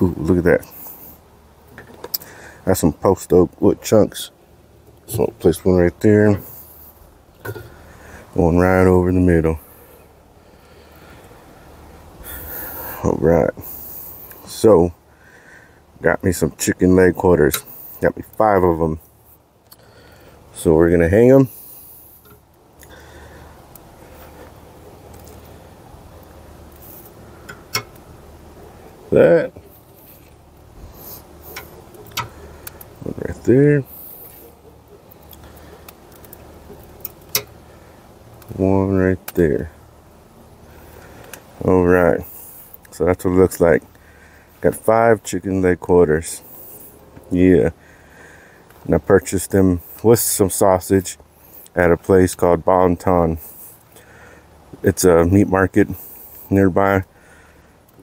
Ooh, look at that. That's some post oak wood chunks. So I'll place one right there. Going right over the middle. Alright. So, got me some chicken leg quarters. Got me 5 of them. So we're gonna hang them. That. One right there. One right there. All right. So that's what it looks like. Got 5 chicken leg quarters. Yeah. And I purchased them with some sausage at a place called Bonton. It's a meat market nearby.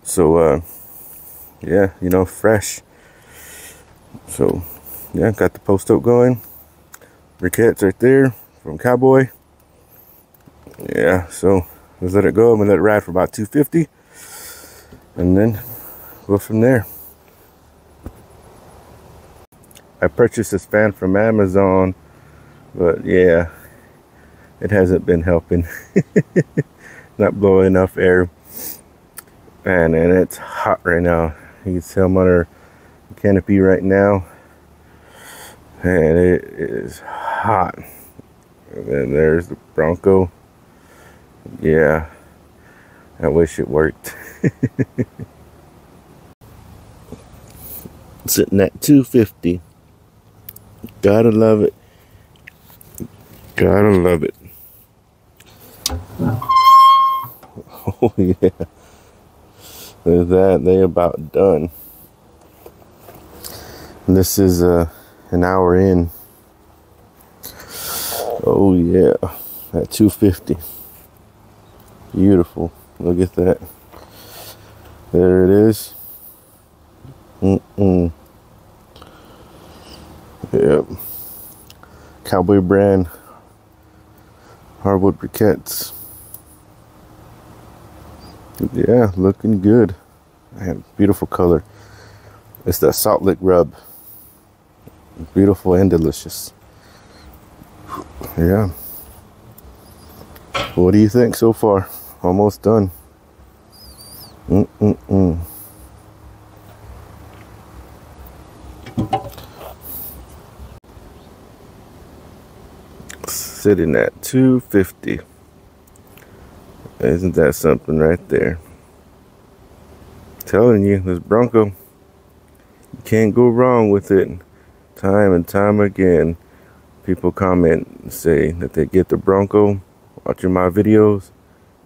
So, yeah, you know, fresh. So, yeah, got the post oak going. Briquets right there from Cowboy. Yeah, so let's let it go. I'm gonna let it ride for about 250, and then go from there. I purchased this fan from Amazon, but yeah, it hasn't been helping. Not blowing enough air, and it's hot right now. You can see I'm under the canopy right now, and it is hot. And then there's the Bronco. Yeah, I wish it worked. Sitting at 250. Gotta love it. Gotta love it. Oh yeah. There's that. They about done. And this is an hour in. Oh yeah. At 250. Beautiful. Look at that. There it is. Yep. Cowboy brand Hardwood briquettes. Yeah, looking good. Man, beautiful color. It's the Salt Lick Rub. Beautiful and delicious. Yeah. What do you think so far? Almost done. Sitting at 250. Isn't that something right there? Telling you, this Bronco, you can't go wrong with it. Time and time again, people comment and say that they get the Bronco watching my videos.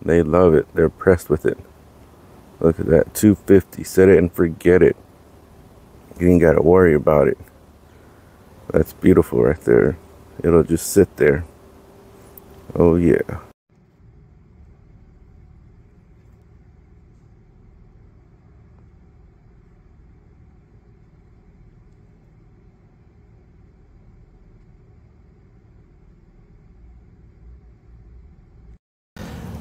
They love it. They're impressed with it. Look at that, 250. Set it and forget it. You ain't got to worry about it. That's beautiful right there. It'll just sit there. Oh yeah.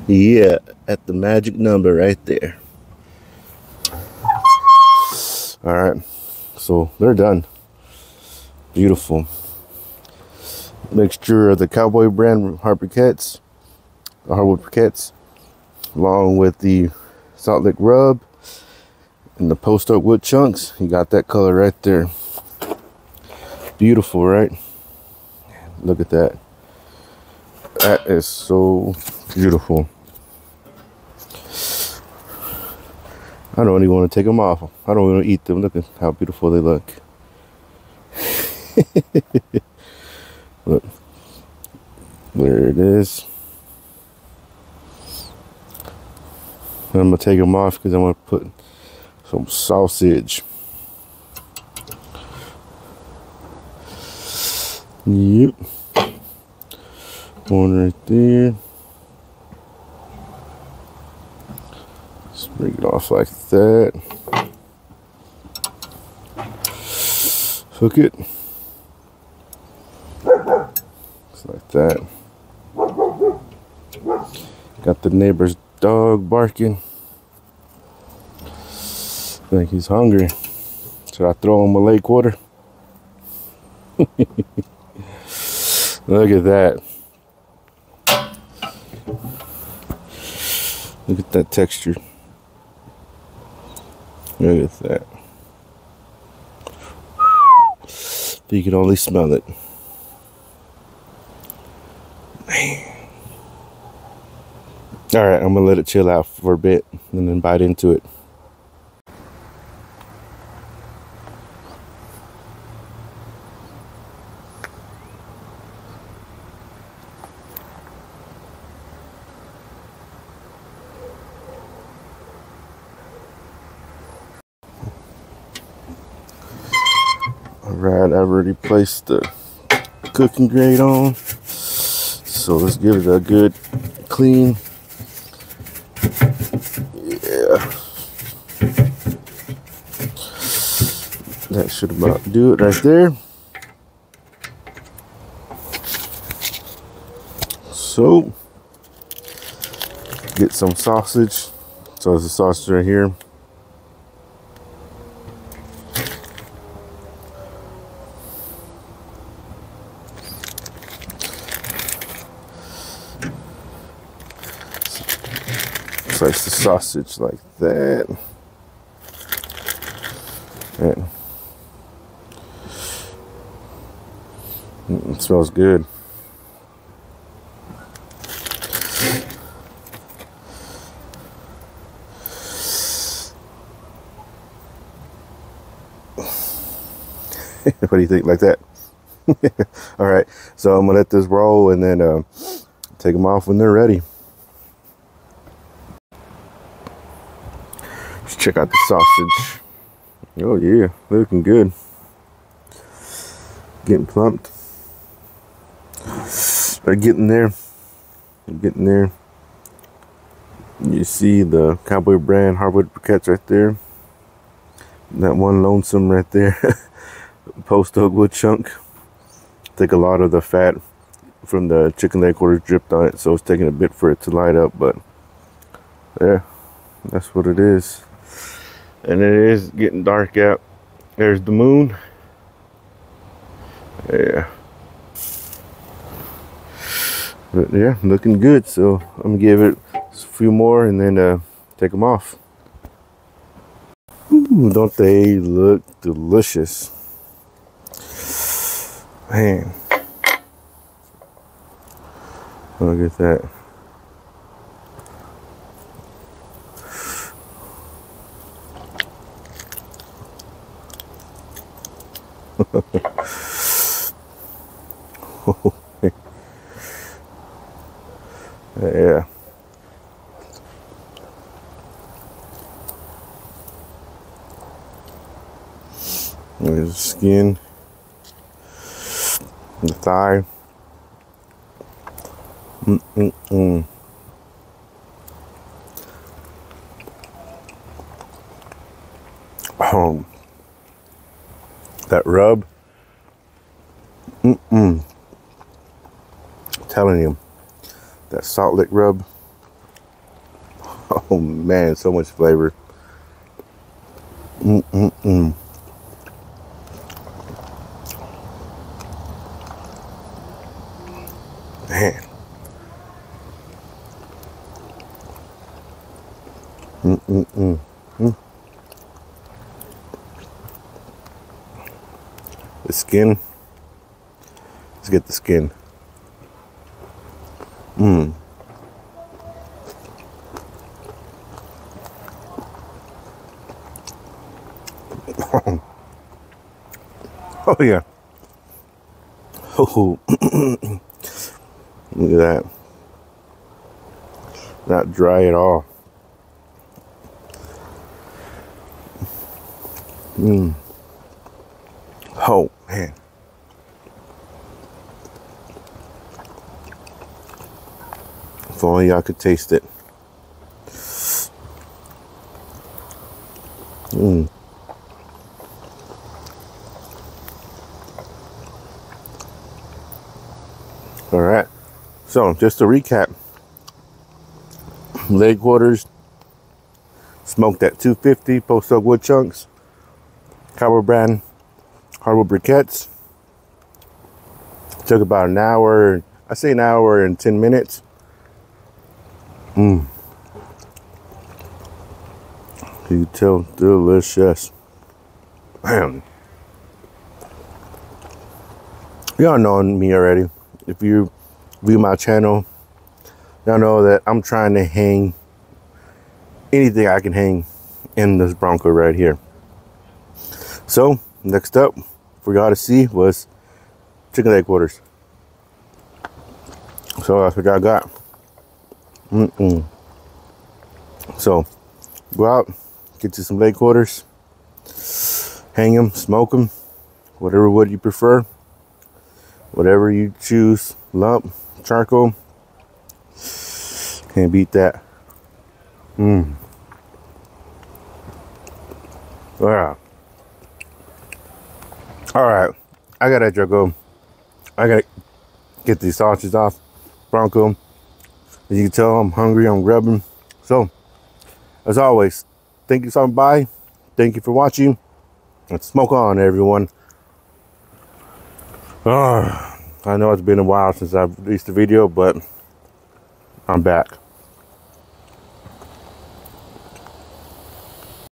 Yeah, at the magic number right there. All right, so they're done. Beautiful. Mixture of the Cowboy brand hardwood briquettes, along with the Salt Lick Rub and the post oak wood chunks. You got that color right there. Beautiful, right? Look at that. That is so beautiful. I don't even want to take them off. I don't want to eat them. Look at how beautiful they look. Look. There it is. I'm going to take them off because I'm going to put some sausage. Yep. One right there. Just bring it off like that. Hook it. Just like that. Got the neighbor's dog barking. I think he's hungry. Should I throw him a leg quarter? Look at that. Look at that texture. Look at that. You can only smell it. Man. Alright, I'm gonna let it chill out for a bit and then bite into it. Alright, I've already placed the cooking grate on. So let's give it a good clean. Yeah. That should about do it right there. So, get some sausage. So there's a sausage right here. Slice the sausage like that. And it smells good. What do you think? Like that? All right. So I'm gonna let this roll and then take them off when they're ready. Let's check out the sausage. Oh yeah, looking good. Getting plumped. They're getting there. Getting there. You see the Cowboy brand Hardwood Briquets right there. That one lonesome right there. Post oak wood chunk. I think a lot of the fat from the chicken leg quarters dripped on it, so it's taking a bit for it to light up, but yeah, that's what it is. And it is getting dark out. There's the moon. Yeah. But yeah, looking good. So I'm gonna give it a few more and then take them off. Ooh, don't they look delicious? Man. Look at that. Yeah. There's the skin, the thigh. Oh, that rub. Telling you, that Salt Lick rub. Oh man, so much flavor. Man. The skin. Let's get the skin. Oh yeah. Oh, look at that. Not dry at all. Oh man. If only y'all could taste it. All right. So just to recap, leg quarters, Smoked at 250 post oak wood chunks. Cowboy brand hardwood briquettes. Took about an hour. I say an hour and 10 minutes. You can tell, delicious. Man. Y'all know me already. If you view my channel, y'all know that I'm trying to hang anything I can hang in this Bronco right here. So next up for y'all to see was chicken leg quarters. So that's what y'all got. So go out, get you some leg quarters, hang them, smoke them, whatever wood you prefer, whatever you choose, lump, charcoal. Can't beat that. Wow. All right, I gotta go. I gotta get these sausages off Bronco. As you can tell, I'm hungry, I'm grubbing. So, as always, thank you for stopping by. Thank you for watching. Let's smoke on, everyone. I know it's been a while since I've released a video, but I'm back.